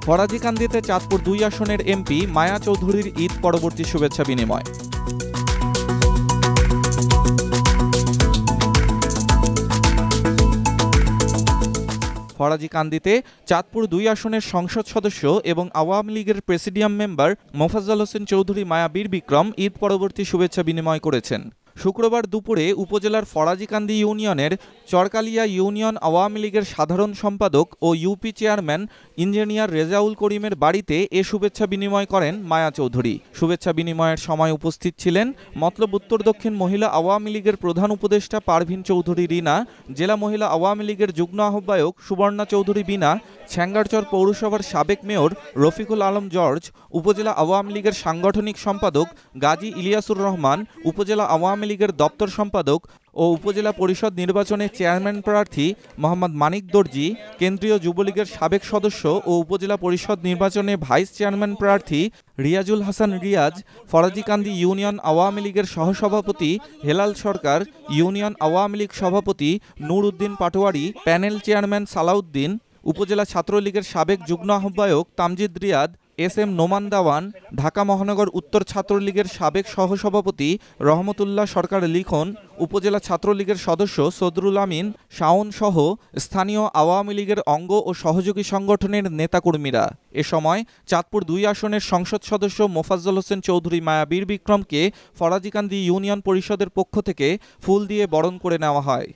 ফরাজিকান্দিতে চাঁদপুর ২ আসনের এমপি মায়া চৌধুরীর ঈদ পরবর্তী শুভেচ্ছা বিনিময়। ফরাজিকান্দিতে চাঁদপুর ২ আসনের সংসদ সদস্য এবং আওয়ামী লীগের প্রেসিডিয়াম মেম্বার মোফাজ্জল হোসেন চৌধুরী মায়া বীর বিক্রম ঈদ পরবর্তী শুভেচ্ছা বিনিময় করেছেন। শুক্রবার দুপুরে উপজেলার ফরাজিকান্দি ইউনিয়নের চরকালিয়া ইউনিয়ন আওয়ামী লীগের সাধারণ সম্পাদক ও ইউপি চেয়ারম্যান ইঞ্জিনিয়ার রেজাউল করিমের বাড়িতে এ শুভেচ্ছা বিনিময় করেন মায়া চৌধুরী। শুভেচ্ছা বিনিময়ের সময় উপস্থিত ছিলেন মতলব উত্তর দক্ষিণ মহিলা আওয়ামী লীগের প্রধান উপদেষ্টা পারভিন চৌধুরী রিনা, জেলা মহিলা আওয়ামী লীগের যুগ্ম আহ্বায়ক সুবর্ণা চৌধুরী বিনা, ছ্যাঙ্গারচর পৌরসভার সাবেক মেয়র রফিকুল আলম জর্জ, উপজেলা আওয়ামী লীগের সাংগঠনিক সম্পাদক গাজী ইলিয়াসুর রহমান, উপজেলা আওয়ামী লীগের দপ্তর সম্পাদক ও উপজেলা পরিষদ নির্বাচনে চেয়ারম্যান প্রার্থী মোহাম্মদ মানিক দর্জি, কেন্দ্রীয় যুবলীগের সাবেক সদস্য ও উপজেলা পরিষদ নির্বাচনে ভাইস চেয়ারম্যান প্রার্থী রিয়াজুল হাসান রিয়াজ, ফরাজিকান্দি ইউনিয়ন আওয়ামী লীগের সহসভাপতি হেলাল সরকার, ইউনিয়ন আওয়ামী লীগ সভাপতি নূর উদ্দিন পাটোয়ারি, প্যানেল চেয়ারম্যান সালাউদ্দিন, উপজেলা ছাত্রলীগের সাবেক যুগ্ম আহ্বায়ক তামজিদ রিয়াদ, এস এম নোমান দাওয়ান, ঢাকা মহানগর উত্তর ছাত্রলীগের সাবেক সহসভাপতি রহমতুল্লাহ সরকার লিখন, উপজেলা ছাত্রলীগের সদস্য সদরুল আমিন শাওন সহ স্থানীয় আওয়ামী লীগের অঙ্গ ও সহযোগী সংগঠনের নেতাকর্মীরা। এ সময় চাঁদপুর ২ আসনের সংসদ সদস্য মোফাজ্জল হোসেন চৌধুরী মায়া বীর বিক্রমকে ফরাজিকান্দি ইউনিয়ন পরিষদের পক্ষ থেকে ফুল দিয়ে বরণ করে নেওয়া হয়।